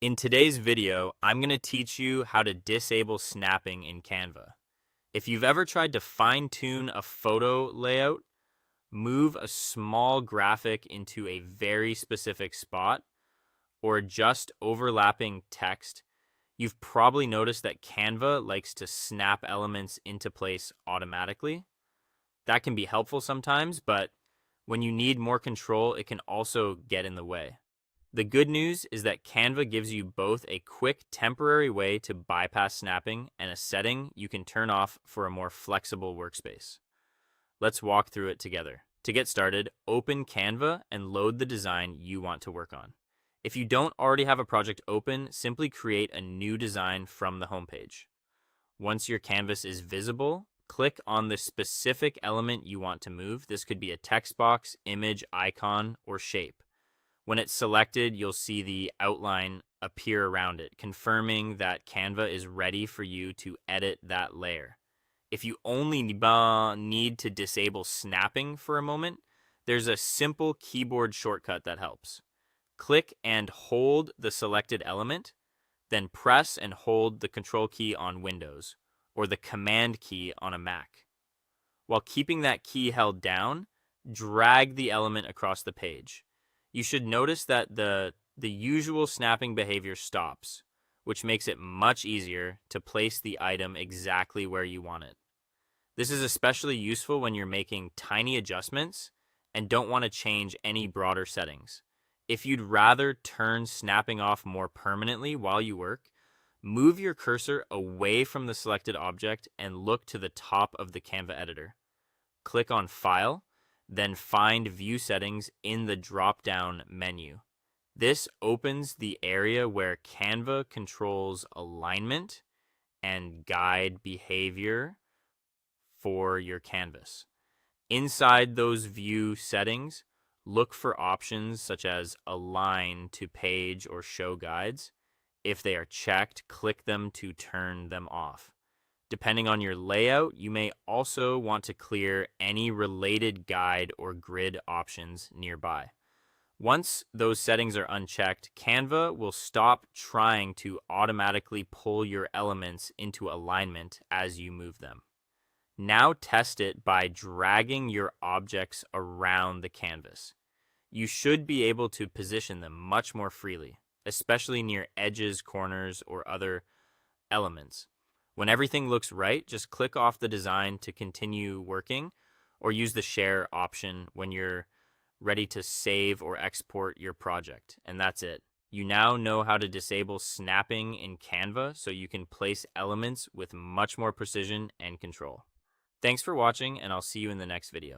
In today's video, I'm going to teach you how to disable snapping in Canva. If you've ever tried to fine-tune a photo layout, move a small graphic into a very specific spot, or adjust overlapping text, you've probably noticed that Canva likes to snap elements into place automatically. That can be helpful sometimes, but when you need more control, it can also get in the way. The good news is that Canva gives you both a quick temporary way to bypass snapping and a setting you can turn off for a more flexible workspace. Let's walk through it together. To get started, open Canva and load the design you want to work on. If you don't already have a project open, simply create a new design from the homepage. Once your canvas is visible, click on the specific element you want to move. This could be a text box, image, icon, or shape. When it's selected, you'll see the outline appear around it, confirming that Canva is ready for you to edit that layer. If you only need to disable snapping for a moment, there's a simple keyboard shortcut that helps. Click and hold the selected element, then press and hold the Control key on Windows or the Command key on a Mac. While keeping that key held down, drag the element across the page. You should notice that the usual snapping behavior stops, which makes it much easier to place the item exactly where you want it. This is especially useful when you're making tiny adjustments and don't want to change any broader settings. If you'd rather turn snapping off more permanently while you work, move your cursor away from the selected object and look to the top of the Canva editor. Click on File, then find View Settings in the drop-down menu. This opens the area where Canva controls alignment and guide behavior for your canvas. Inside those view settings, look for options such as Align to Page or Show Guides. If they are checked, click them to turn them off. Depending on your layout, you may also want to clear any related guide or grid options nearby. Once those settings are unchecked, Canva will stop trying to automatically pull your elements into alignment as you move them. Now test it by dragging your objects around the canvas. You should be able to position them much more freely, especially near edges, corners, or other elements. When everything looks right, just click off the design to continue working or use the share option when you're ready to save or export your project. And that's it. You now know how to disable snapping in Canva so you can place elements with much more precision and control. Thanks for watching, and I'll see you in the next video.